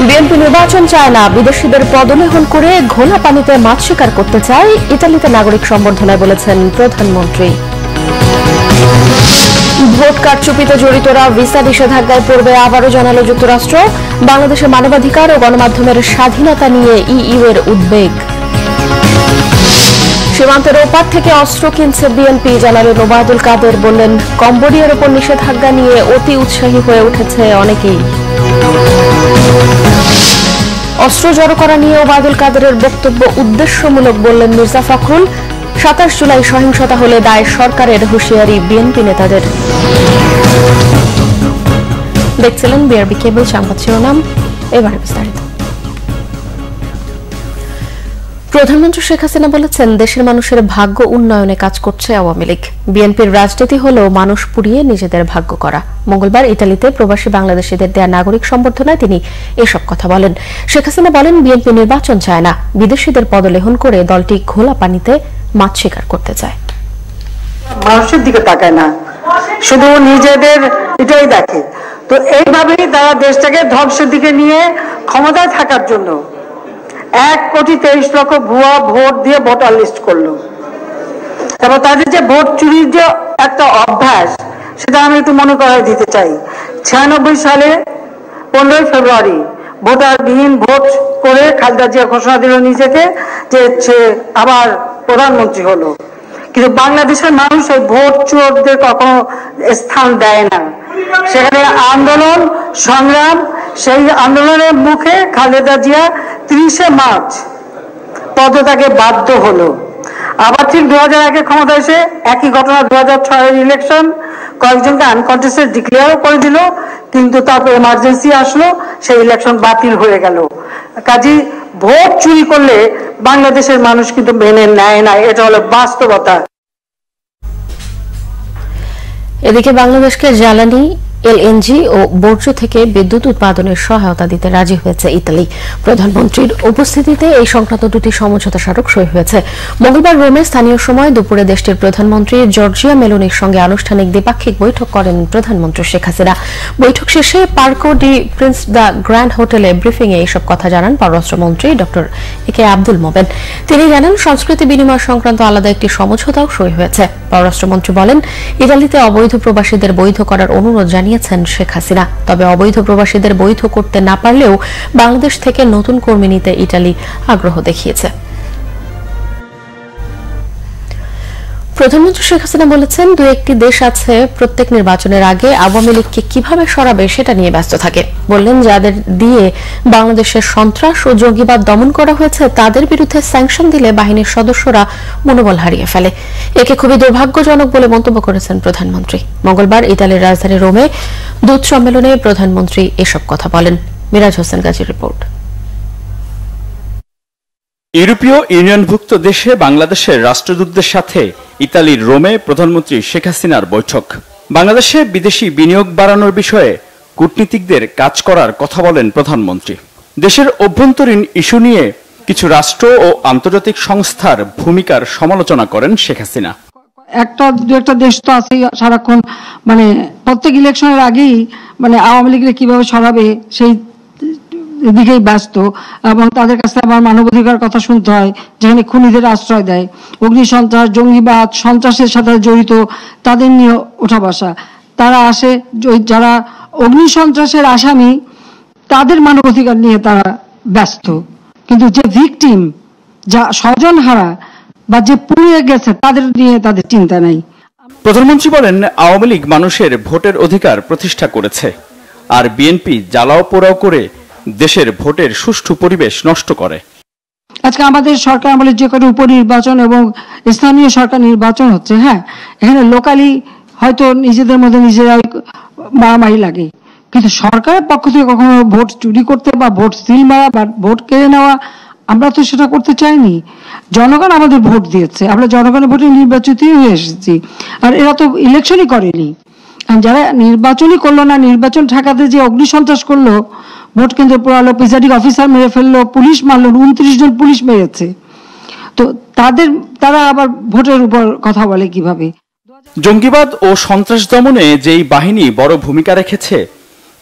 BNP নির্বাচন চায় না, বিদেশিদের পদলেহন করে ঘোলা পানিতে মাছ শিকার করতে চায়। ইতালিতে নাগরিক সম্বর্ধনায় বলেছেন প্রধানমন্ত্রী। ভোট কারচুপিতে জড়িতরা ভিসা নিষেধাজ্ঞায় পড়বে, আবারও জানালো যুক্তরাষ্ট্র। বাংলাদেশের মানবাধিকার ও গণমাধ্যমের স্বাধীনতা নিয়ে ইইউ এর উদ্বেগ। সীমান্তের ওপার থেকে অস্ত্র কিনছে বিএনপি, জানালেন ওবায়দুল কাদের। বললেন, কম্বোডিয়ার ওপর নিষেধাজ্ঞা নিয়ে অতি উৎসাহী হয়ে উঠেছে অনেকেই। অস্ত্র জড়ো করা নিয়ে ওবায়দুল কাদেরের বক্তব্য উদ্দেশ্যমূলক, বললেন মির্জা ফখরুল। 27 জুলাই সহিংসতা হলে দায় সরকারের, হুঁশিয়ারি বিএনপি নেতাদের। দেখছিলেন বিআরবি কেবল সংবাদ শিরোনাম, এবারে বিস্তারিত। প্রধানমন্ত্রী শেখ হাসিনা বলেছেন, দেশের মানুষের ভাগ্য উন্নয়নে কাজ করছে আওয়ামী লীগ। বিএনপির রাজনীতি হল মানুষ পুড়িয়ে নিজেদের ভাগ্য করা। মঙ্গলবার ইতালিতে প্রবাসী বাংলাদেশিদের দেয়া নাগরিক সম্বর্ধনায় তিনি এসব কথা বলেন। শেখ হাসিনা বলেন, বিএনপি নির্বাচন চায় না, বিদেশিদের পদলেহন করে দলটি ঘোলা পানিতে মাছ শিকার করতে চায়। মানুষের দিকে তাকায় না, শুধু নিজেদের এটাই দেখে। তো এইভাবেই তারা দেশটাকে ধ্বংসের দিকে নিয়ে ক্ষমতায় থাকার জন্য 1,23,00,000 ভুয়া ভোট দিয়ে ভোটার লিস্ট করলো। এবং তাদের যে ভোট চুরির যে একটা অভ্যাস, সেটা আমি একটু মনে করাই দিতে চাই। 96 সালে 15 ফেব্রুয়ারি ভোটারবিহীন ভোট করে খালেদা জিয়া ঘোষণা দিল নিজেকে যে সে আবার প্রধানমন্ত্রী হলো। কিন্তু বাংলাদেশের মানুষ ওই ভোট চোরদের কখনো স্থান দেয় না। সেখানে আন্দোলন সংগ্রাম, সেই আন্দোলনের মুখে খালেদা জিয়া 30 মার্চ পদত্যাগে বাধ্য হলো। আবার ঠিক 2001 ক্ষমতা এসে একই ঘটনা 2006 ইলেকশন, কয়েকজনকে আনকন্টেস্টেড ডিক্লেয়ার করে দিল, কিন্তু তারপর এমার্জেন্সি আসলো, সেই ইলেকশন বাতিল হয়ে গেল। কাজেই ভোট চুরি করলে বাংলাদেশের মানুষ কিন্তু মেনে নেয় না, এটা হলো বাস্তবতা। এদিকে বাংলাদেশকে জ্বালানি, এলএনজি ও বর্জ্য থেকে বিদ্যুৎ উৎপাদনের সহায়তা দিতে রাজি হয়েছে ইতালি। প্রধানমন্ত্রীর উপস্থিতিতে এই সংক্রান্ত দুটি সমঝোতা স্মারক সই হয়েছে। মঙ্গলবার রোমে স্থানীয় সময় দুপুরে দেশটির প্রধানমন্ত্রী জর্জিয়া মেলোনির সঙ্গে আনুষ্ঠানিক দ্বিপাক্ষিক বৈঠক করেন প্রধানমন্ত্রী শেখ হাসিনা। বৈঠক শেষে পার্কো ডি প্রিন্স দ্য গ্র্যান্ড হোটেলে ব্রিফিংয়ে এইসব কথা জানান পররাষ্ট্রমন্ত্রী ডক্টর একে আব্দুল মোমেন। তিনি জানান, সংস্কৃতি বিনিময় সংক্রান্ত আলাদা একটি সমঝোতাও সই হয়েছে। পররাষ্ট্রমন্ত্রী বলেন, ইতালিতে অবৈধ প্রবাসীদের বৈধ করার অনুরোধ জানিয়েছেন শেখ হাসিনা। তবে অবৈধ প্রবাসীদের বৈধ করতে না পারলেও বাংলাদেশ থেকে নতুন কর্মী নিতে ইতালি আগ্রহ দেখিয়েছে। প্রধানমন্ত্রী শেখ হাসিনা বলেছেন, দু একটি দেশ আছে প্রত্যেক নির্বাচনের আগে আওয়ামী লীগকে কিভাবে সরাবে সেটা নিয়ে ব্যস্ত থাকে। বললেন, যাদের দিয়ে বাংলাদেশের সন্ত্রাস ও জঙ্গিবাদ দমন করা হয়েছে, তাদের বিরুদ্ধে স্যাংশন দিলে বাহিনীর সদস্যরা মনোবল হারিয়ে ফেলে। একে খুবই দুর্ভাগ্যজনক বলে মন্তব্য করেছেন প্রধানমন্ত্রী। মঙ্গলবার ইতালির রাজধানী রোমে দূত সম্মেলনে প্রধানমন্ত্রী এসব কথা বলেন। মিরাজ হোসেন গাজীর রিপোর্ট। ইউরোপীয় ইউনিয়নভুক্ত দেশে বাংলাদেশের রাষ্ট্রদূতদের সাথে ইতালির রোমে প্রধানমন্ত্রী শেখ হাসিনার বৈঠক। বাংলাদেশে বিদেশি বিনিয়োগ বাড়ানোর বিষয়ে কূটনীতিকদের কাজ করার কথা বলেন প্রধানমন্ত্রী। দেশের অভ্যন্তরীণ ইস্যু নিয়ে কিছু রাষ্ট্র ও আন্তর্জাতিক সংস্থার ভূমিকার সমালোচনা করেন শেখ হাসিনা। একটা দেশ তো আছে সারাক্ষণ প্রত্যেক ইলেকশনের আগেই আওয়ামী লীগের কিভাবে সরাবে সেই দিকেই ব্যস্ত, এবং তাদের কাছে আবার মানবাধিকার কথা শুনতে হয়, যেখানে খুনিদের আশ্রয় দেয়, অগ্নিসন্ত্রাস, জঙ্গিবাদ, সন্ত্রাসের সাথে জড়িত তাদের নিয়ে ওঠা বসা। তারা আসে, যারা অগ্নিসন্ত্রাসের আসামি তাদের মানবাধিকার নিয়ে তারা ব্যস্ত, কিন্তু যে ভিকটিম, যা স্বজনহারা বা যে পুড়িয়ে গেছে, তাদের নিয়ে তাদের চিন্তা নাই। প্রধানমন্ত্রী বলেন, আওয়ামী লীগ মানুষের ভোটের অধিকার প্রতিষ্ঠা করেছে, আর বিএনপি জ্বালাও পোড়াও করে দেশের ভোটের সুষ্ঠু পরিবেশ নষ্ট করে। আজকে আমাদের সরকার আমলে যে কোনো উপনির্বাচন এবং স্থানীয় সরকার নির্বাচন হচ্ছে, হ্যাঁ, এখানে লোকালি হয়তো নিজেদের মধ্যে নিজেরাই মারামারি লাগে, কিন্তু সরকারের পক্ষ থেকে কখনো ভোট চুরি করতে বা ভোট সিল মারা বা ভোট কেড়ে নেওয়া আমরা তো সেটা করতে চাইনি। জনগণ আমাদের ভোট দিয়েছে, আমরা জনগণের ভোটে নির্বাচিত হয়ে এসেছি, আর এরা তো ইলেকশনই করেনি। যারা নির্বাচনই করলো না, নির্বাচন ঠেকাতে যে অগ্নিসন্ত্রাস করলো, ভোট কেন্দ্র পোড়ালো, প্রিসাইডিং অফিসার মেরে ফেললো, পুলিশ মারলো, 29 জন পুলিশ মেরেছে, তো তারা আবার ভোটের উপর কথা বলে কিভাবে? জঙ্গিবাদ ও সন্ত্রাস দমনে যেই বাহিনী বড় ভূমিকা রেখেছে,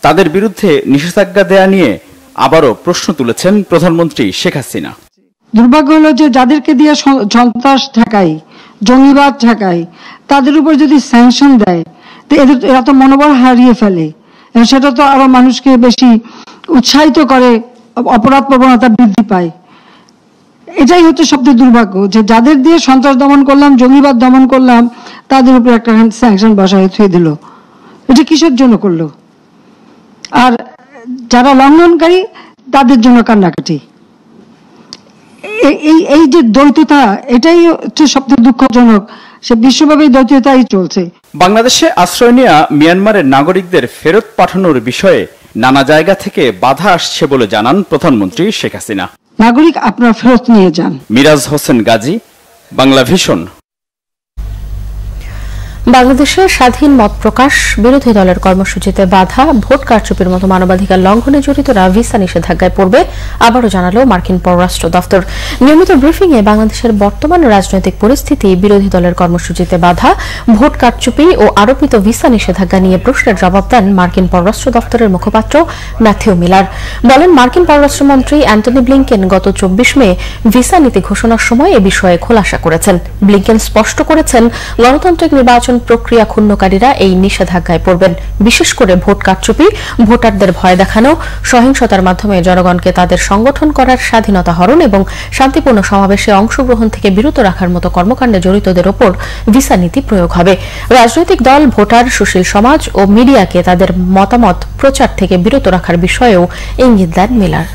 তাদের বিরুদ্ধে নিষেধাজ্ঞা দেয়া নিয়ে আবারও প্রশ্ন তুলেছেন প্রধানমন্ত্রী শেখ হাসিনা। দুর্ভাগ্য হলো যে যাদেরকে দিয়ে সন্ত্রাস ঠেকাই, জঙ্গিবাদ ঠেকাই, তাদের উপর যদি স্যাংশন দেয় তো এরা তো মনোবল হারিয়ে ফেলে, সেটা তো আরো মানুষকে বেশি উৎসাহিত করে, অপরাধ প্রবণতা বৃদ্ধি পায়। এটাই হচ্ছে সবচেয়ে দুর্ভাগ্য যে যাদের দিয়ে সন্ত্রাস দমন করলাম, জঙ্গিবাদ দমন করলাম, তাদের উপর একটা স্যাংশন বসায় থুয়ে দিল। এটা কিসের জন্য করলো? আর যারা লঙ্ঘনকারী তাদের জন্য কান্নাকাটি। এই যে দ্বৈততা, এটাই হচ্ছে সবচেয়ে দুঃখজনক। সে বিশ্বব্যাপী দ্বৈততাই চলছে। বাংলাদেশে আশ্রয় নেওয়া মিয়ানমারের নাগরিকদের ফেরত পাঠানোর বিষয়ে নানা জায়গা থেকে বাধা আসছে বলে জানান প্রধানমন্ত্রী শেখ হাসিনা। নাগরিক আপনারা ফেরত নিয়ে যান। মিরাজ হোসেন গাজী, বাংলা ভিশন। বাংলাদেশে স্বাধীন মত প্রকাশ, বিরোধী দলের কর্মসূচিতে বাধা, ভোট কারচুপির মতো মানবাধিকার লঙ্ঘনে জড়িতরা ভিসা নিষেধাজ্ঞায় পড়বে, আবারও জানালো মার্কিন পররাষ্ট্র দপ্তর। নিয়মিত ব্রিফিংয়ে বাংলাদেশের বর্তমান রাজনৈতিক পরিস্থিতি, বিরোধী দলের কর্মসূচিতে বাধা, ভোট কারচুপি ও আরোপিত ভিসা নিষেধাজ্ঞা নিয়ে প্রশ্নের জবাব দেন মার্কিন পররাষ্ট্র দপ্তরের মুখপাত্র ম্যাথিউ মিলার। বলেন, মার্কিন পররাষ্ট্রমন্ত্রী অ্যান্টনি ব্লিংকেন গত 24 মে ভিসা নীতি ঘোষণার সময় এ বিষয়ে খোলাসা করেছেন। ব্লিংকেন স্পষ্ট করেছেন, গণতান্ত্রিক নির্বাচন প্রক্রিয়া ক্ষুণ্ণকারীরা এই নিষেধাজ্ঞায় পড়বেন। বিশেষ করে ভোট কারচুপি, ভোটারদের ভয় দেখানো, সহিংসতার মাধ্যমে জনগণকে তাদের সংগঠন করার স্বাধীনতা হরণ এবং শান্তিপূর্ণ সমাবেশে অংশগ্রহণ থেকে বিরত রাখার মতো কর্মকাণ্ডে জড়িতদের ওপর ভিসা নীতি প্রয়োগ হবে। রাজনৈতিক দল, ভোটার, সুশীল সমাজ ও মিডিয়াকে তাদের মতামত প্রচার থেকে বিরত রাখার বিষয়েও ইঙ্গিত দেন মিলার।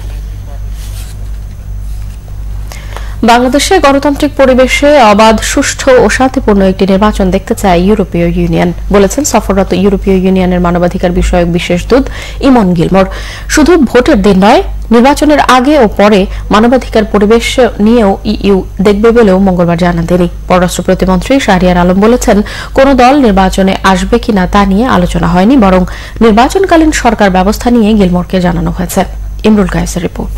বাংলাদেশে গণতান্ত্রিক পরিবেশে অবাধ, সুষ্ঠু ও শান্তিপূর্ণ একটি নির্বাচন দেখতে চায় ইউরোপীয় ইউনিয়ন, বলেছেন সফররত ইউরোপীয় ইউনিয়নের মানবাধিকার বিষয়ক বিশেষ দূত ইমন গিলমোর। শুধু ভোটের দিন নয়, নির্বাচনের আগে ও পরে মানবাধিকার পরিবেশ নিয়েও ইইউ দেখবে বলেও মঙ্গলবার জানান তিনি। পররাষ্ট্র প্রতিমন্ত্রী শাহরিয়ার আলম বলেছেন, কোন দল নির্বাচনে আসবে কিনা তা নিয়ে আলোচনা হয়নি, বরং নির্বাচনকালীন সরকার ব্যবস্থা নিয়ে গিলমোরকে জানানো হয়েছে। ইমরুল কায়েসের রিপোর্ট।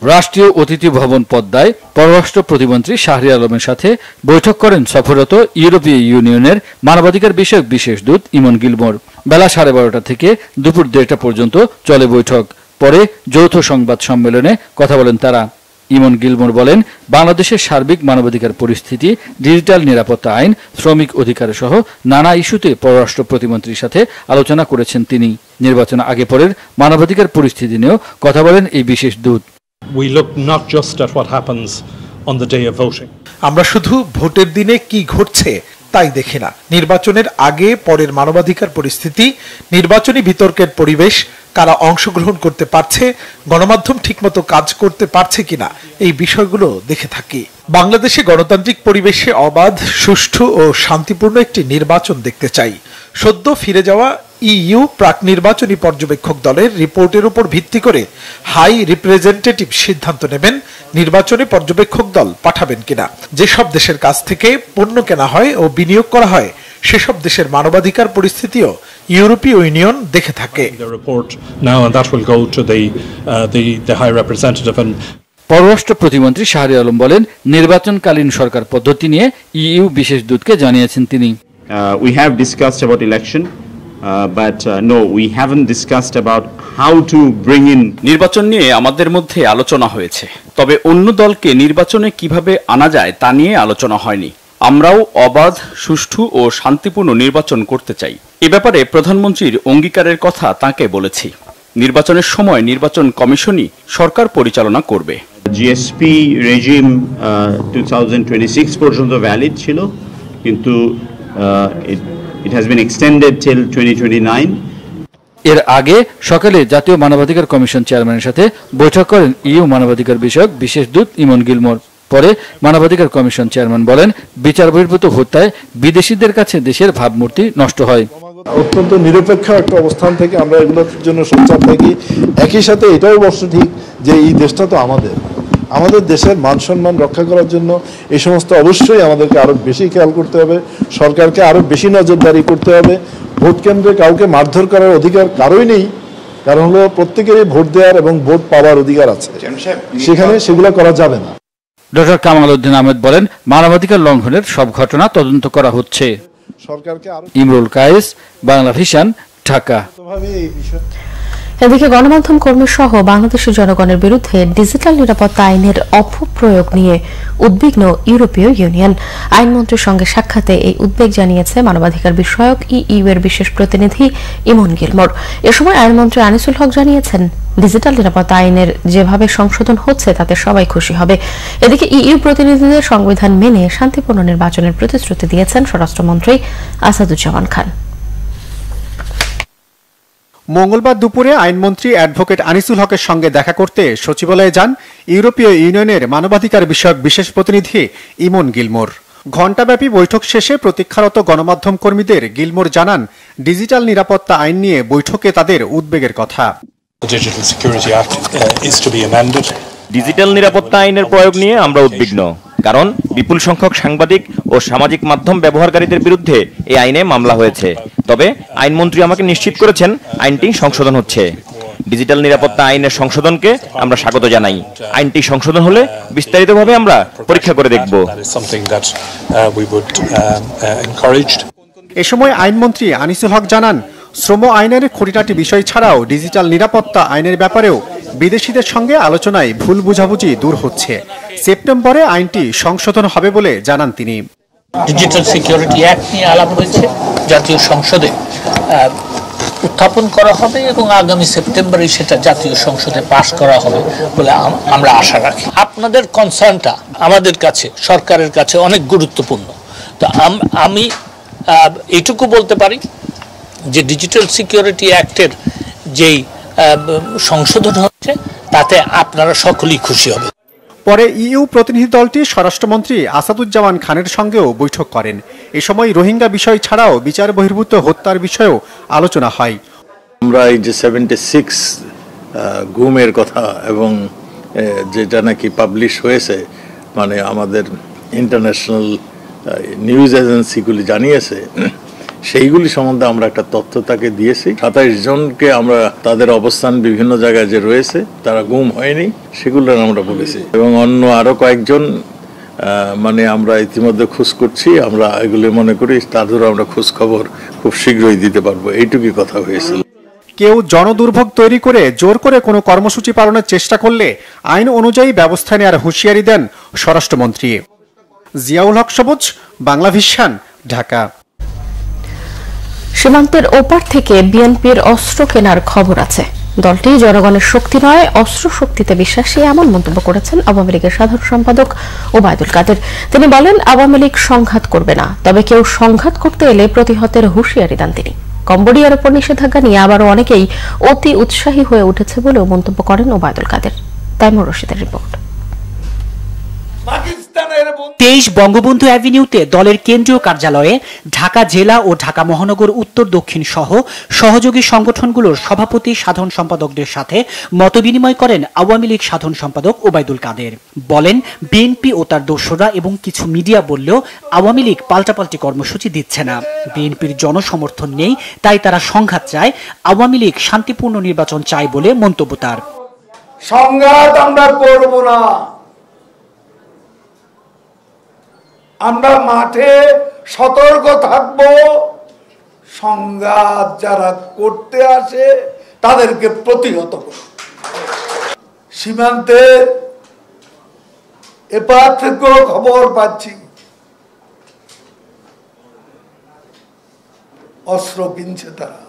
রাষ্ট্রীয় অতিথি ভবন পদ্মায় পররাষ্ট্র প্রতিমন্ত্রী শাহরিয়ার আলমের সাথে বৈঠক করেন সফররত ইউরোপীয় ইউনিয়নের মানবাধিকার বিষয়ক বিশেষ দূত ইমন গিলমোর। বেলা 12:30 থেকে দুপুর 1:30 পর্যন্ত চলে বৈঠক। পরে যৌথ সংবাদ সম্মেলনে কথা বলেন তারা। ইমন গিলমোর বলেন, বাংলাদেশের সার্বিক মানবাধিকার পরিস্থিতি, ডিজিটাল নিরাপত্তা আইন, শ্রমিক অধিকার সহ নানা ইস্যুতে পররাষ্ট্র প্রতিমন্ত্রীর সাথে আলোচনা করেছেন তিনি। নির্বাচন আগে পরের মানবাধিকার পরিস্থিতি নিয়েও কথা বলেন এই বিশেষ দূত। We look not just at what happens on the day of voting. আমরা শুধু ভোটের দিনে কি ঘটছে তাই দেখি না। নির্বাচনের আগে পরের মানবাধিকার পরিস্থিতি, নির্বাচনী বিতর্কের পরিবেশ, কারা অংশগ্রহণ করতে পারছে, গণমাধ্যম ঠিকমতো কাজ করতে পারছে কিনা, এই বিষয়গুলো দেখে থাকি। বাংলাদেশে গণতান্ত্রিক পরিবেশে অবাধ, সুষ্ঠু ও শান্তিপূর্ণ একটি নির্বাচন দেখতে চাই। সদ্য ফিরে যাওয়া ইইউ প্রাক নির্বাচনী পর্যবেক্ষক দলের রিপোর্টের উপর ভিত্তি করে হাই রিপ্রেজেন্টেটিভ সিদ্ধান্ত নেবেন নির্বাচনী পর্যবেক্ষক দল পাঠাবেন কিনা। যেসব দেশের কাছ থেকে পণ্য কেনা হয় ও বিনিয়োগ করা হয় সেসব দেশের মানবাধিকার পরিস্থিতিও ইউরোপীয় ইউনিয়ন দেখে থাকে। পররাষ্ট্র প্রতিমন্ত্রী শাহরিয়ার আলম বলেন, নির্বাচনকালীন সরকার পদ্ধতি নিয়ে ইইউ বিশেষ দূতকে জানিয়েছেন তিনি। We have discussed about election. But no, we haven't discussed about how to bring in. নির্বাচন নিয়ে আমাদের মধ্যে আলোচনা হয়েছে, তবে অন্য দলকে নির্বাচনে কিভাবে আনা যায় তা নিয়ে আলোচনা হয়নি। আমরাও অবাধ, সুষ্ঠু ও শান্তিপূর্ণ নির্বাচন করতে চাই। এ ব্যাপারে প্রধানমন্ত্রীর অঙ্গীকারের কথা তাকে বলেছি। নির্বাচনের সময় নির্বাচন কমিশনই সরকার পরিচালনা করবে। GSP রেজিম 2026 পর্যন্ত ভ্যালিড ছিল, কিন্তু it has been extended till 2029. এর আগে সকালে জাতীয় মানবাধিকার কমিশন চেয়ারম্যানের সাথে বৈঠক করেন ইইউ মানবাধিকার বিষয়ক বিশেষ দূত ইমন গিলমোর। পরে মানবাধিকার কমিশন চেয়ারম্যান বলেন, বিচার বহির্ভূত হত্যায় বিদেশিদের কাছে দেশের ভাবমূর্তি নষ্ট হয়। অত্যন্ত নিরপেক্ষ একটা অবস্থান থেকে আমরা এগুলোর জন্য সোচ্চার থাকি। একই সাথে এটাও অবশ্য ঠিক যে এই দেশটা তো আমাদের দেশের মান সম্মান রক্ষা করার জন্য এই সমস্ত অবশ্যই আমাদেরকে আরো বেশি খেয়াল করতে হবে, সরকারকে আরো বেশি নজরদারি করতে হবে। ভোট কেন্দ্রে কাউকে মারধর করার অধিকার কারোই নেই, কারণ হলো প্রত্যেকেরই ভোট দেওয়ার এবং ভোট পাওয়ার অধিকার আছে, সেখানে সেগুলো করা যাবে না। ডক্টর কামাল উদ্দিন আহমেদ বলেন, মানবাধিকার লঙ্ঘনের সব ঘটনা তদন্ত করা হচ্ছে। সরকারকে ইমরুল কায়েস, বাংলা ভিশন, ঢাকা। এদিকে গণমাধ্যম কর্মী সহ বাংলাদেশের জনগণের বিরুদ্ধে ডিজিটাল নিরাপত্তা আইনের অপপ্রয়োগ নিয়ে উদ্বিগ্ন ইউরোপীয় ইউনিয়ন। আইনমন্ত্রীর সঙ্গে সাক্ষাতে এই উদ্বেগ জানিয়েছে মানবাধিকার বিষয়ক ইইউ এর বিশেষ প্রতিনিধি ইমন গিলমোর। এ সময় আইনমন্ত্রী আনিসুল হক জানিয়েছেন, ডিজিটাল নিরাপত্তা আইনের যেভাবে সংশোধন হচ্ছে তাতে সবাই খুশি হবে। এদিকে ইইউ প্রতিনিধিদের সংবিধান মেনে শান্তিপূর্ণ নির্বাচনের প্রতিশ্রুতি দিয়েছেন স্বরাষ্ট্রমন্ত্রী আসাদুজ্জামান খান। মঙ্গলবার দুপুরে আইনমন্ত্রী অ্যাডভোকেট আনিসুল হকের সঙ্গে দেখা করতে সচিবালয়ে যান ইউরোপীয় ইউনিয়নের মানবাধিকার বিষয়ক বিশেষ প্রতিনিধি ইমন গিলমোর। ঘণ্টাব্যাপী বৈঠক শেষে প্রতীক্ষারত গণমাধ্যম কর্মীদের গিলমোর জানান, ডিজিটাল নিরাপত্তা আইন নিয়ে বৈঠকে তাদের উদ্বেগের কথা। ডিজিটাল নিরাপত্তা আইনের প্রয়োগ নিয়ে আমরা উদ্বিগ্ন, কারণ বিপুল সংখ্যক সাংবাদিক ও সামাজিক মাধ্যম ব্যবহারকারীদের বিরুদ্ধে এই আইনে মামলা হয়েছে। তবে আইনমন্ত্রী আমাকে নিশ্চিত করেছেন আইনটি সংশোধন হচ্ছে। ডিজিটাল নিরাপত্তা আইনের সংশোধনকে আমরা স্বাগত জানাই। আইনটি সংশোধন হলে বিস্তারিতভাবে আমরা পরীক্ষা করে দেখব। এ সময় আইনমন্ত্রী আনিসুল হক জানান, শ্রম আইনের খুঁটিনাটি বিষয় ছাড়াও ডিজিটাল নিরাপত্তা আইনের ব্যাপারেও বিদেশিদের সঙ্গে আলোচনায় ভুল বুঝাবুঝি দূর হচ্ছে। সেপ্টেম্বরে আইনটি সংশোধন হবে বলে জানান তিনি। ডিজিটাল সিকিউরিটি অ্যাক্ট নিয়ে আলাপ হয়েছে, জাতীয় সংসদে উত্থাপন করা হবে এবং আগামী সেপ্টেম্বরে সেটা জাতীয় সংসদে পাশ করা হবে বলে আমরা আশা রাখি। আপনাদের কনসার্নটা আমাদের কাছে, সরকারের কাছে অনেক গুরুত্বপূর্ণ। তো আমি এইটুকু বলতে পারি যে ডিজিটাল সিকিউরিটি অ্যাক্টের যেই সংশোধন হচ্ছে তাতে আপনারা সকলেই খুশি হবে। পরে ইইউ প্রতিনিধি দলটি স্বরাষ্ট্রমন্ত্রী আসাদুজ্জামান খানের সঙ্গেও বৈঠক করেন। এ সময় রোহিঙ্গা বিষয় ছাড়াও বিচার বহির্ভূত হত্যার বিষয়েও আলোচনা হয়। আমরা এই যে 76 গুমের কথা এবং যেটা নাকি পাবলিশ হয়েছে, মানে আমাদের ইন্টারন্যাশনাল নিউজ এজেন্সিগুলি জানিয়েছে, সেইগুলি সম্বন্ধে আমরা একটা তথ্য তাকে দিয়েছি। 27 জনকে আমরা তাদের অবস্থান বিভিন্ন জায়গায় যে রয়েছে তারা গুম হয়নি সেগুলো আমরা বলেছি, এবং অন্য আরো কয়েকজন মানে আমরা ইতিমধ্যে খোঁজ করছি। আমরা এগুলি মনে করি তাদেরও আমরা খোঁজ খবর খুব শীঘ্রই দিতে পারবো, এইটুকুই কথা হয়েছিল। কেউ জনদুর্ভোগ তৈরি করে জোর করে কোনো কর্মসূচি পালনের চেষ্টা করলে আইন অনুযায়ী ব্যবস্থা নেওয়ার হুঁশিয়ারি দেন স্বরাষ্ট্রমন্ত্রী। জিয়াউল হক সবুজ, বাংলা ভিশন, ঢাকা। সীমান্তের ওপার থেকে বিএনপির অস্ত্র কেনার খবর আছে। দলটি জনগণের শক্তি নয়, অস্ত্র শক্তিতে বিশ্বাসী, এমন মন্তব্য করেছেন আওয়ামী লীগের সাধারণ সম্পাদক ওবায়দুল কাদের। তিনি বলেন, আওয়ামী লীগ সংঘাত করবে না, তবে কেউ সংঘাত করতে এলে প্রতিহতের হুঁশিয়ারি দেন তিনি। কম্বোডিয়ার উপর নিষেধাজ্ঞা নিয়ে আবারও অনেকেই অতি উৎসাহী হয়ে উঠেছে বলেও মন্তব্য করেন ওবায়দুল কাদের। তাইমুর রশিদের রিপোর্ট। 23 বঙ্গবন্ধু অ্যাভিনিউতে দলের কেন্দ্রীয় কার্যালয়ে ঢাকা জেলা ও ঢাকা মহানগর উত্তর দক্ষিণ সহ সহযোগী সংগঠনগুলোর সভাপতি সাধারণ সম্পাদকদের সাথে মতবিনিময় করেন আওয়ামী লীগ সাধারণ সম্পাদক ওবায়দুল কাদের। বলেন, বিএনপি ও তার দোসররা এবং কিছু মিডিয়া বললেও আওয়ামী লীগ পাল্টাপাল্টি কর্মসূচি দিচ্ছে না। বিএনপির জনসমর্থন নেই, তাই তারা সংঘাত চায়। আওয়ামী লীগ শান্তিপূর্ণ নির্বাচন চায় বলে মন্তব্য তার। সংঘাত আমরা করব না, আমরা মাঠে সতর্ক থাকব। সংঘাত যারা করতে আসে তাদেরকে প্রতিহত করব। সীমান্তের এপার থেকেও খবর পাচ্ছি অস্ত্র কিনছে তারা।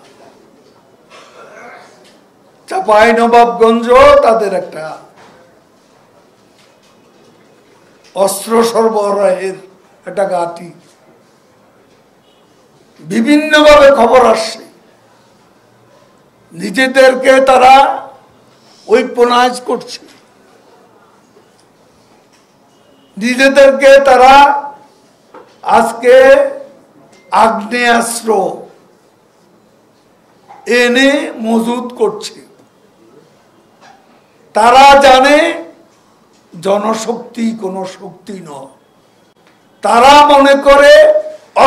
চাঁপাইনবাবগঞ্জ তাদের একটা অস্ত্র সরবরাহের একটা ঘাঁটি। বিভিন্নভাবে খবর আসছে, নিজেদেরকে তারা ঐক্যনাজ করছে, নিজেদেরকে তারা আজকে আগ্নেয়াস্ত্র এনে মজুদ করছে। তারা জানে জনশক্তি কোনো শক্তি নয়, তারা মনে করে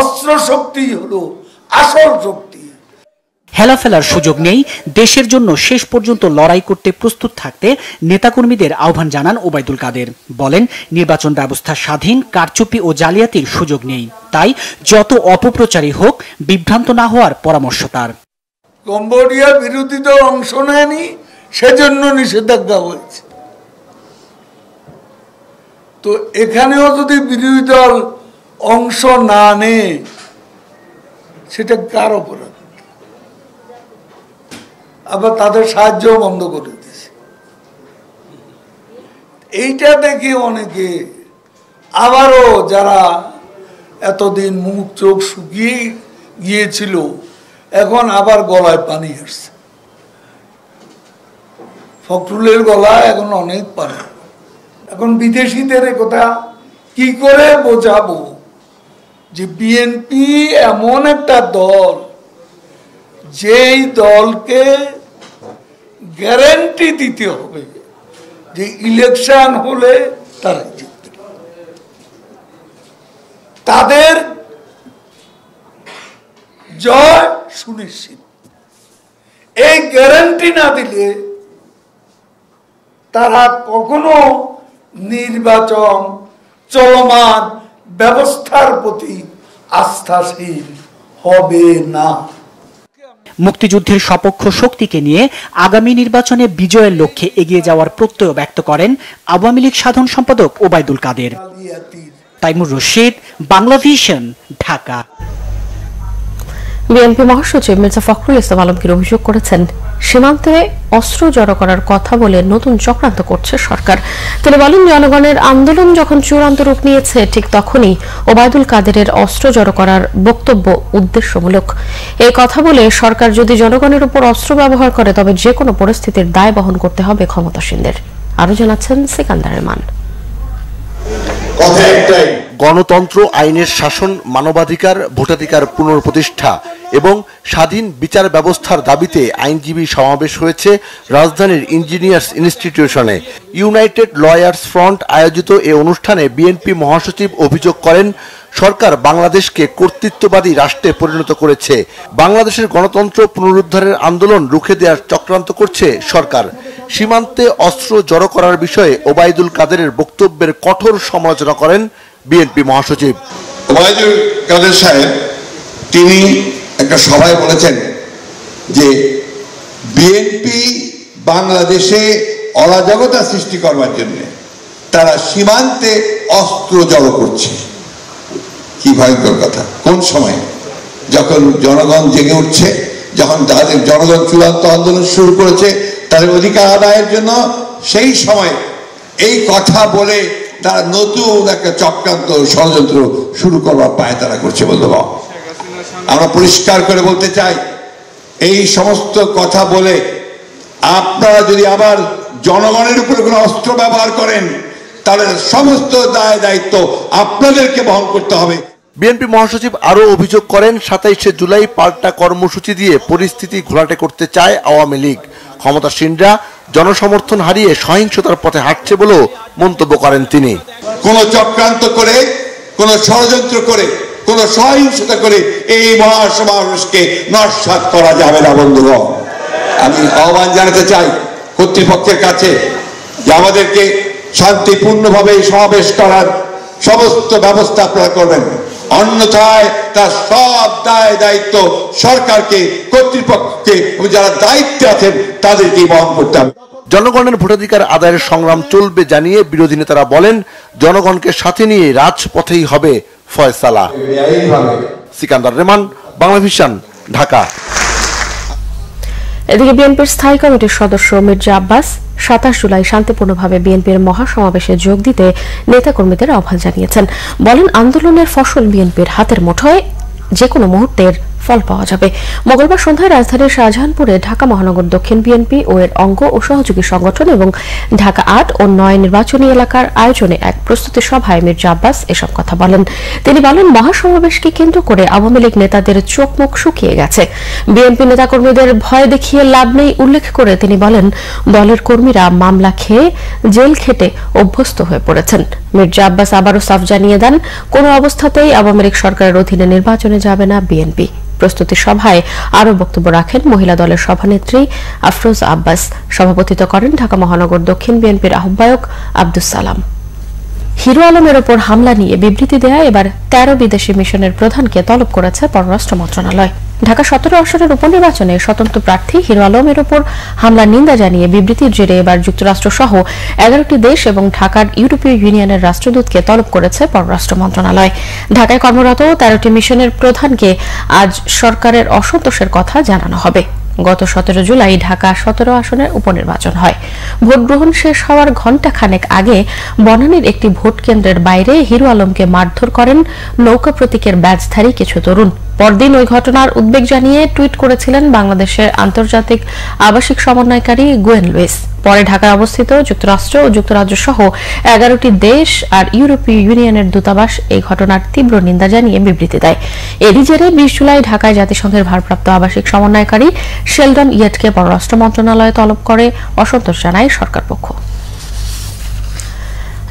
অস্ত্র শক্তি হলো আসল শক্তি। হেলাফেলার সুযোগ নেই, দেশের জন্য শেষ পর্যন্ত লড়াই করতে প্রস্তুত থাকতে নেতাকর্মীদের আহ্বান জানান ওবায়দুল কাদের। বলেন, নির্বাচন ব্যবস্থা স্বাধীন, কারচুপি ও জালিয়াতির সুযোগ নেই, তাই যত অপপ্রচারই হোক বিভ্রান্ত না হওয়ার পরামর্শ তার। কম্বোডিয়া বিরোধী দল অংশ নেয়নি, সেজন্য নিষেধাজ্ঞা হয়েছে। তো এখানেও যদি বিরোধী দল অংশ না নেয়, সেটা কার অপরাধ? আবার তাদের সাহায্য বন্ধ করে দিয়েছে। এইটা দেখে অনেকে আবারও যারা এতদিন মুখ চোখ শুকিয়ে গিয়েছিল, এখন আবার গলায় পানি আসছে। ফখরুলের গলায় এখন অনেক পানি। এখন বিদেশিদের কথা কি করে বোঝাবো যে বিএনপি এমন একটা দল, যেই দলকে গ্যারান্টি দিতে হবে যে ইলেকশন হলে তারা জিতবে, তাদের জয় সুনিশ্চিত। এই গ্যারান্টি না দিলে তারা কখনো নির্বাচন চলমান ব্যবস্থার প্রতি আস্থাশীল হবে না। মুক্তিযুদ্ধের সপক্ষ শক্তিকে নিয়ে আগামী নির্বাচনে বিজয়ের লক্ষ্যে এগিয়ে যাওয়ার প্রত্যয় ব্যক্ত করেন আওয়ামী লীগ সাধারণ সম্পাদক ওবায়দুল কাদের। তাইমুর রশিদ, বাংলা ভিশন, ঢাকা। বিএনপি মহাসচিব মির্জা ফখরুল ইসলাম আলমগীর অভিযোগ করেছেন, সীমান্তে অস্ত্র জড়ো করার কথা বলে নতুন চক্রান্ত করছে সরকার। তিনি বলেন, জনগণের আন্দোলন যখন চূড়ান্ত রূপ নিয়েছে, ঠিক তখনই ওবায়দুল কাদেরের অস্ত্র জড়ো করার বক্তব্য উদ্দেশ্যমূলক। এই কথা বলে সরকার যদি জনগণের উপর অস্ত্র ব্যবহার করে, তবে যে কোনো পরিস্থিতির দায় বহন করতে হবে ক্ষমতাসীনদের। আরো জানাচ্ছেন সিকান্দার রহমান। গণতন্ত্র, আইনের শাসন, মানবাধিকার, ভোটাধিকার পুনঃপ্রতিষ্ঠা এবং স্বাধীন বিচার ব্যবস্থার দাবিতে আইনজীবী সমাবেশ হয়েছে রাজধানীর ইঞ্জিনিয়ার্স ইনস্টিটিউশনে। ইউনাইটেড লয়ার্স ফ্রন্ট আয়োজিত এ অনুষ্ঠানে বিএনপি মহাসচিব অভিযোগ করেন, সরকার বাংলাদেশকে কর্তৃত্ববাদী রাষ্ট্রে পরিণত করেছে। বাংলাদেশের গণতন্ত্র পুনরুদ্ধারের আন্দোলন রুখে দেওয়ার চক্রান্ত করছে সরকার। সীমান্তে অস্ত্র জড়ো করার বিষয়ে ওবায়দুল কাদেরের বক্তব্যের কঠোর সমালোচনা করেন বিএনপি মহাসচিব। ওবায়দুল কাদের সাহেব তিনি একটা সভায় বলেছেন যে বিএনপি বাংলাদেশে অরাজকতা সৃষ্টি করবার জন্য তারা সীমান্তে অস্ত্র জড়ো করছে। কি ভয়ঙ্কর কথা! কোন সময়? যখন জনগণ জেগে উঠছে, যখন তাদের জনগণ চূড়ান্ত আন্দোলন শুরু করেছে তাদের অধিকার আদায়ের জন্য, সেই সময় এই কথা বলে তারা নতুন একটা চক্রান্ত ষড়যন্ত্র শুরু করবার পায়তারা করছে বন্ধুরা। আমরা পরিষ্কার করে বলতে চাই, এই সমস্ত কথা বলে আপনারা যদি আবার জনগণের উপরে কোনো অস্ত্র ব্যবহার করেন, তাহলে সমস্ত দায় দায়িত্ব আপনাদেরকে বহন করতে হবে। বিএনপি মহাসচিব আরও অভিযোগ করেন, ২৭শে জুলাই পাল্টা কর্মসূচি দিয়ে পরিস্থিতি ঘোলাটে করতে চায় আওয়ামী লীগ। ক্ষমতাসীনরা জনসমর্থন হারিয়ে সহিংসতার পথে হাঁটছে বলেও মন্তব্য করেন তিনি। কোন চক্রান্ত করে, কোন ষড়যন্ত্র করে, কোন সহিংসতা করে এই মহাসমাবেশকে নস্যাৎ করা যাবে না বন্ধুগণ। আমি আহ্বান জানাতে চাই কর্তৃপক্ষের কাছে যে আমাদেরকে শান্তিপূর্ণভাবে সমাবেশ করার সমস্ত ব্যবস্থা আপনারা করবেন, অন্যথায় তার সব দায় দায়িত্ব সরকারকে, কর্তৃপক্ষকে, যারা দায়িত্বে আছেন তাদেরকে বহন করতে হবে। জনগণের ভোটাধিকার আদায়ের সংগ্রাম চলবে জানিয়ে বিরোধী নেতারা বলেন, জনগণকে সাথে নিয়ে রাজপথেই হবে ফয়সালা। সিকান্দার রহমান, বাংলা ভিশন, ঢাকা। এদিকে বিএনপির স্থায়ী কমিটির সদস্য মির্জা আব্বাস ২৭ জুলাই শান্তিপূর্ণভাবে বিএনপির মহাসমাবেশে যোগ দিতে নেতাকর্মীদের আহ্বান জানিয়েছেন। বলেন, আন্দোলনের ফসল বিএনপির হাতের মুঠোয়, যে কোনো মুহূর্তের ফল পাওয়া যাবে। মঙ্গলবার সন্ধ্যায় রাজধানীর শাহজাহানপুরে ঢাকা মহানগর দক্ষিণ বিএনপি ও এর অঙ্গ ও সহযোগী সংগঠন এবং ঢাকা ৮ ও ৯ নির্বাচনী এলাকার আয়োজনে এক প্রস্তুতি সভায় মির্জা আব্বাস এসব কথা বলেন। তিনি বলেন, মহাসমাবেশকে কেন্দ্র করে আওয়ামী লীগ নেতাদের চোখ মুখ শুকিয়ে গেছে। বিএনপি নেতাকর্মীদের ভয় দেখিয়ে লাভ নেই উল্লেখ করে তিনি বলেন, দলের কর্মীরা মামলা খেয়ে জেল খেটে অভ্যস্ত হয়ে পড়েছেন। মির্জা আব্বাস আবারও সাফ জানিয়ে দেন, কোনো অবস্থাতেই আওয়ামী লীগ সরকারের অধীনে নির্বাচনে যাবে না বিএনপি। প্রস্তুতি সভায় আরও বক্তব্য রাখেন মহিলা দলের সভানেত্রী আফরোজ আব্বাস। সভাপতিত্ব করেন ঢাকা মহানগর দক্ষিণ বিএনপির আহ্বায়ক আব্দুস সালাম। হিরো আলমের ওপর হামলা নিয়ে বিবৃতি দেয়া এবার ১৩ বিদেশি মিশনের প্রধানকে তলব করেছে পররাষ্ট্র মন্ত্রণালয়। ঢাকা 17 আসনের উপনির্বাচনে স্বতন্ত্র প্রার্থী হিরো আলমের উপর হামলার নিন্দা জানিয়ে বিবৃতির জেরে এবার যুক্তরাষ্ট্র সহ 11টি দেশ এবং ঢাকার ইউরোপীয় ইউনিয়নের রাষ্ট্রদূতকে তলব করেছে পররাষ্ট্র মন্ত্রণালয়। ঢাকায় কর্মরত 13টি মিশনের প্রধানকে আজ সরকারের অসন্তোষের কথা জানানো হবে। গত 17 জুলাই ঢাকা 17 আসনের উপনির্বাচন হয়। ভোট গ্রহণ শেষ হওয়ার ঘণ্টাখানেক আগে বনানীর একটি ভোট কেন্দ্রের বাইরে হিরো আলমকে মারধর করেন নৌকা প্রতীকের ব্যাজধারী কিছু তরুণ। পরদিন ওই ঘটনার উদ্বেগ জানিয়ে টুইট করেছিলেন বাংলাদেশের আন্তর্জাতিক আবাসিক সমন্বয়কারী গুয়েন লুইস। পরে ঢাকায় অবস্থিত যুক্তরাষ্ট্র ও যুক্তরাজ্য সহ 11টি দেশ আর ইউরোপীয় ইউনিয়নের দূতাবাস এই ঘটনার তীব্র নিন্দা জানিয়ে বিবৃতি দেয়। এরই জেরে 20 জুলাই ঢাকায় জাতিসংঘের ভারপ্রাপ্ত আবাসিক সমন্বয়কারী শেলডন ইয়েটকে পররাষ্ট্র মন্ত্রণালয়ে তলব করে অসন্তোষ জানায় সরকার পক্ষ।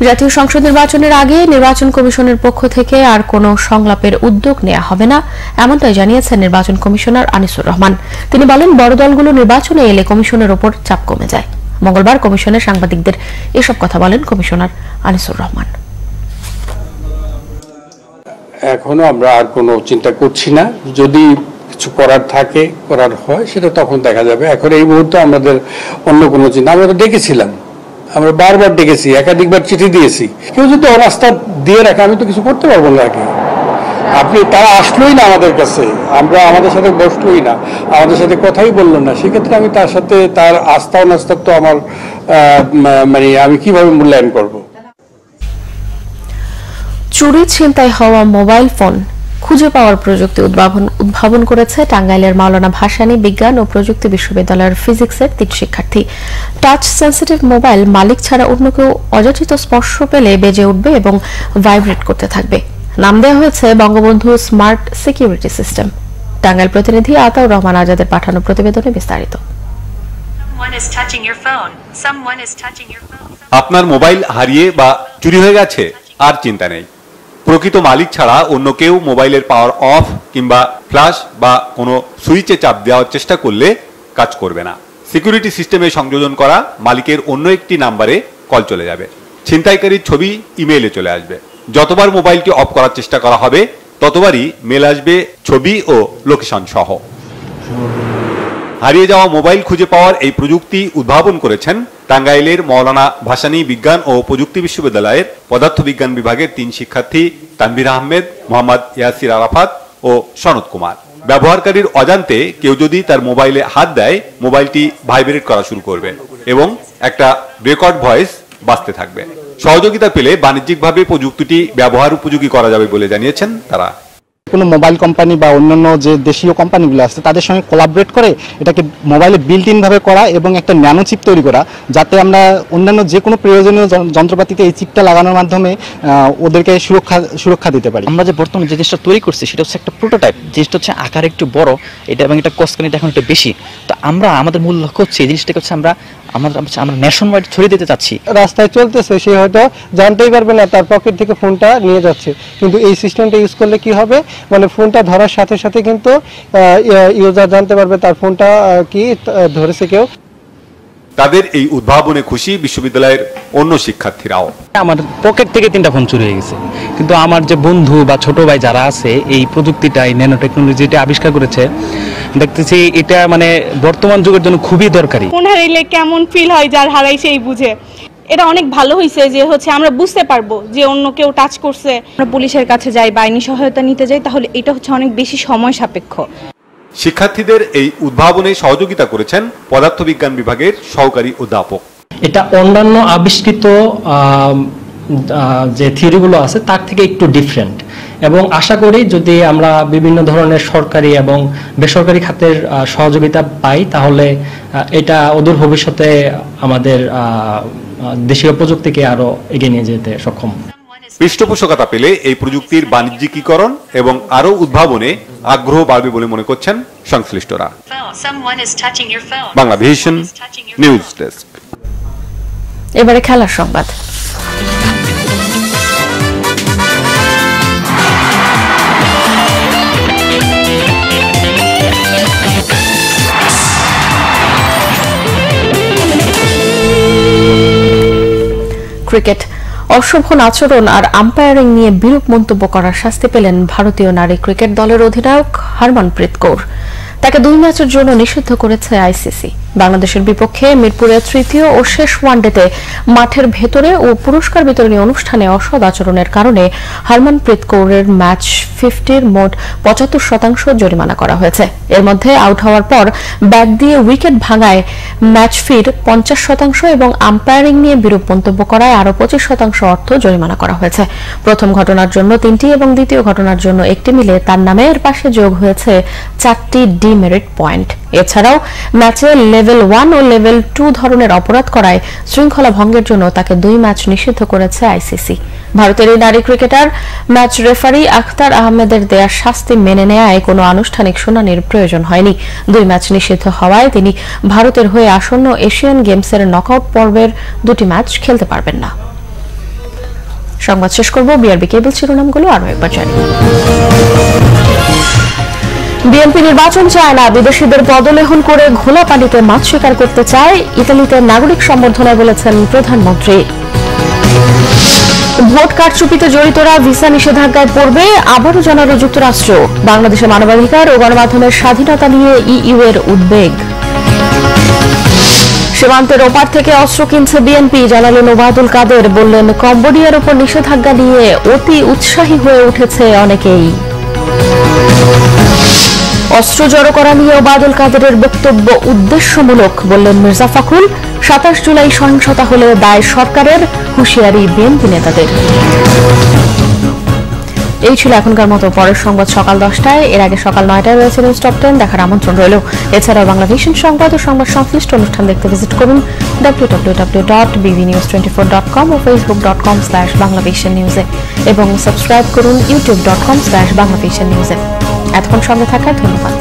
জাতীয় সংসদ নির্বাচনের আগে নির্বাচন কমিশনের পক্ষ থেকে আর কোনো সংলাপের উদ্যোগ নেওয়া হবে না, এমনটাই জানিয়েছেন নির্বাচন কমিশনার আনিসুর রহমান। তিনি বলেন, বড় দলগুলো নির্বাচনে এলে কমিশনের ওপর চাপ কমে যায়। মঙ্গলবার কমিশনের সাংবাদিকদের এসব কথা বলেন কমিশনার আনিসুর রহমান। এখনো আমরা আর কোনো চিন্তা করছি না, যদি কিছু করার থাকে করার হয় সেটা তখন দেখা যাবে। এখন এই মুহূর্তে আমাদের অন্য কোনো চিন্তা, আমরা তো ডেকেছিলাম, আমরা বারবার ডেকেছি, একাধিকবার চিঠি দিয়েছি। কেউ যদি রাস্তা দিয়ে রাখে আমি তো কিছু করতে পারবো না। আপনি তারা আসলোই না আমাদের কাছে, আমরা আমাদের সাথে বসলোই না, আমাদের সাথে কথাই বললো না, সেক্ষেত্রে আমি তার সাথে তার আস্থা অনাস্থা তো আমার মানে আমি কিভাবে মূল্যায়ন করব। চুরি ছিনতাই হওয়া মোবাইল ফোন খুঁজে পাওয়ার প্রযুক্তি উদ্ভাবন করেছে টাঙ্গাইলের মাওলানা ভাসানী বিজ্ঞান ও প্রযুক্তি বিশ্ববিদ্যালয়ের ফিজিক্সের 3 শিক্ষার্থী। টাচ সেন্সিটিভ মোবাইল মালিক ছাড়া অন্য কেউ অযাচিত স্পর্শ পেলে বেজে উঠবে এবং ভাইব্রেট করতে থাকবে। নাম দেওয়া হয়েছে Bangabandhu smart security system. Tangail প্রতিনিধি আতাউর রহমান আজাদের পাঠানো প্রতিবেদনে বিস্তারিত। আপনার মোবাইল হারিয়ে বা চুরি হয়ে গেছে, আর চিন্তা নেই। প্রকৃত মালিক ছাড়া অন্য কেউ মোবাইলের পাওয়ার অফ কিংবা ফ্ল্যাশ বা কোনো সুইচে চাপ দেওয়ার চেষ্টা করলে কাজ করবে না। সিকিউরিটি সিস্টেমে সংযোজন করা মালিকের অন্য একটি নাম্বারে কল চলে যাবে। ছিনতাইকারীর ছবি ইমেইলে চলে আসবে। যতবার মোবাইলটি অফ করার চেষ্টা করা হবে ততবারই মেল আসবে ছবি ও লোকেশন সহ। হারিয়ে যাওয়া মোবাইল খুঁজে পাওয়ার এই প্রযুক্তি উদ্ভাবন করেছেন টাঙ্গাইলের মাওলানা ভাসানী বিজ্ঞান ও প্রযুক্তি বিশ্ববিদ্যালয়ের পদার্থবিজ্ঞান বিভাগের 3 শিক্ষার্থী তানভীর আহমেদ, মোহাম্মদ ইয়াসির আরাফাত ও সনদ কুমার। ব্যবহারকারীর অজান্তে কেউ যদি তার মোবাইলে হাত দেয়, মোবাইলটি ভাইব্রেট করা শুরু করবে এবং একটা রেকর্ড ভয়েস বাজতে থাকবে। সহযোগিতা পেলে বাণিজ্যিকভাবে প্রযুক্তিটি ব্যবহার উপযোগী করা যাবে বলে জানিয়েছেন তারা। কোনো মোবাইল কোম্পানি বা অন্যান্য যে দেশীয় কোম্পানিগুলো আছে তাদের সঙ্গে কোলাবরেট করে এটাকে মোবাইলে বিল্ট ইন ভাবে করা এবং একটা ন্যানো চিপ তৈরি করা, যাতে আমরা অন্যান্য যে কোনো প্রয়োজনীয় যন্ত্রপাতিতে এই চিপটা লাগানোর মাধ্যমে ওদেরকে সুরক্ষা দিতে পারি। আমরা যে বর্তমানে যে জিনিসটা তৈরি করছি সেটা হচ্ছে একটা প্রোটোটাইপ। জিনিসটা হচ্ছে আকার একটু বড়, এটা এবং এটা কস্টকানিটা এখন একটু বেশি। তো আমরা আমাদের মূল লক্ষ্য হচ্ছে এই জিনিসটাকে হচ্ছে আমরা ন্যাশন ওয়াইড ছড়িয়ে দিতে চাচ্ছি। রাস্তায় চলতেছে, সে হয়তো জানতেই পারবে না তার পকেট থেকে ফোনটা নিয়ে যাচ্ছে, কিন্তু এই সিস্টেমটা ইউজ করলে কি হবে, মানে ফোনটা ধরার সাথে সাথে কিন্তু ইউজার জানতে পারবে তার ফোনটা কি ধরেছে কেউ। তাদের এই উদ্ভাবনে খুশি বিশ্ববিদ্যালয়ের অন্য শিক্ষার্থীরাও। আমার পকেট থেকে 3টা ফোন চুরি হয়ে গেছে, কিন্তু আমার যে বন্ধু বা ছোট ভাই যারা আছে এই প্রযুক্তিটা, এই ন্যানো টেকনোলজিটা আবিষ্কার করেছে, দেখতেছি এটা মানে বর্তমান যুগের জন্য খুবই দরকারি। ফোন হারাইলে কেমন ফিল হয় যার হারাই সেই বুঝে। এটা অনেক ভালো হয়েছে যে হচ্ছে আমরা বুঝতে পারবো যে অন্য কেউ টাচ করছে। আমরা পুলিশের কাছে যাই বা আইনি সহায়তা নিতে যাই, তাহলে এটা হচ্ছে অনেক বেশি সময় সাপেক্ষ। শিক্ষার্থীদের এই উদ্ভাবনে সহযোগিতা করেছেন পদার্থবিজ্ঞান বিভাগের সহকারী অধ্যাপক। এটা অন্যান্য আবিষ্কৃত যে থিওরিগুলো আছে তার থেকে একটু ডিফারেন্ট, এবং আশা করি যদি আমরা বিভিন্ন ধরনের সরকারি এবং বেসরকারি খাতের সহযোগিতা পাই তাহলে এটা অদূর ভবিষ্যতে আমাদের দেশীয় প্রযুক্তিকে আরো এগিয়ে নিয়ে যেতে সক্ষম। পৃষ্ঠপোষকতা পেলে এই প্রযুক্তির বাণিজ্যিকীকরণ এবং আরো উদ্ভাবনে আগ্রহ বাড়বে বলে মনে করছেন সংশ্লিষ্টরা। Bangla vision news desk. এবারে খেলার সংবাদ। ক্রিকেট। অশোভন আচরণ আর আম্পায়ারিং নিয়ে বিরূপ মন্তব্য করার শাস্তি পেলেন ভারতীয় নারী ক্রিকেট দলের অধিনায়ক হরমনপ্রীত কৌর। তাকে 2 ম্যাচের জন্য নিষিদ্ধ করেছে আইসিসি। বাংলাদেশের বিপক্ষে মিরপুরের তৃতীয় ও শেষ ওয়ানডেতে মাঠের ভেতরে ও পুরস্কার বিতরণী অনুষ্ঠানে অসৎ আচরণের কারণে হরমনপ্রীত কৌরের ম্যাচ 50-র মোট 75% জরিমানা করা হয়েছে। এর মধ্যে আউট হওয়ার পর ব্যাট দিয়ে উইকেট ভাঙায় ম্যাচ ফির 50% এবং আম্পায়ারিং নিয়ে বিরূপ মন্তব্য করায় আরও 25% অর্থ জরিমানা করা হয়েছে। প্রথম ঘটনার জন্য 3টি এবং দ্বিতীয় ঘটনার জন্য 1টি মিলে তার নামে এর পাশে যোগ হয়েছে 4টি ডিমেরিট পয়েন্ট। এছাড়াও ম্যাচে লেভেল 1 ও লেভেল 2 ধরনের অপরাধ করায় শৃঙ্খলা ভঙ্গের জন্য তাকে 2 ম্যাচ নিষিদ্ধ করেছে আইসিসি। ভারতের এই নারী ক্রিকেটার ম্যাচ রেফারি আখতার আহমেদের দেয়া শাস্তি মেনে নেয়ায় কোনো আনুষ্ঠানিক শুনানির প্রয়োজন হয়নি। 2 ম্যাচ নিষিদ্ধ হওয়ায় তিনি ভারতের হয়ে আসন্ন এশিয়ান গেমসের নকআউট পর্বের 2টি ম্যাচ খেলতে পারবেন না। সংবাদ শেষ করব বিআরবি কেবল শিরোনামগুলো আরো একবার জানি। বিএনপি নির্বাচন চায় না, বিদেশিদের পদলেহন করে ঘোলা পানিতে মাছ শিকার করতে চায়। ইতালিতে নাগরিক সম্বর্ধনায় বলেছেন প্রধানমন্ত্রী। ভোট কারচুপিতে জড়িতরা ভিসা নিষেধাজ্ঞায় পড়বে, আবারও জানালো যুক্তরাষ্ট্র। বাংলাদেশের মানবাধিকার ও গণমাধ্যমের স্বাধীনতা নিয়ে ইইউ এর উদ্বেগ। সীমান্তের ওপার থেকে অস্ত্র কিনছে বিএনপি, জানালেন ওবায়দুল কাদের। বললেন, কম্বোডিয়ার উপর নিষেধাজ্ঞা নিয়ে অতি উৎসাহী হয়ে উঠেছে অনেকেই। অস্ত্র জড়ো করা নিয়ে ওবায়দুল কাদেরের বক্তব্য উদ্দেশ্যমূলক, বললেন মির্জা ফখরুল। 27 জুলাই সহিংসতা হলে দায় সরকারের, হুঁশিয়ারি বিএনপি নেতাদের। এই ছিল এখনকার মতো। পরের সংবাদ সকাল 10টায়, এর আগে সকাল 9টায় রয়েছে নিউজ টপ 10 দেখার আমন্ত্রণ রইল। এছাড়াও বাংলাভিশন সংবাদ ও সংবাদ সংশ্লিষ্ট অনুষ্ঠান দেখতে ভিজিট করুন www.bbnews24.com ও facebook.com/banglavisionnews এবং সাবস্ক্রাইব করুন youtube.com/banglavisionnews। এতক্ষণ সঙ্গে থাকার ধন্যবাদ।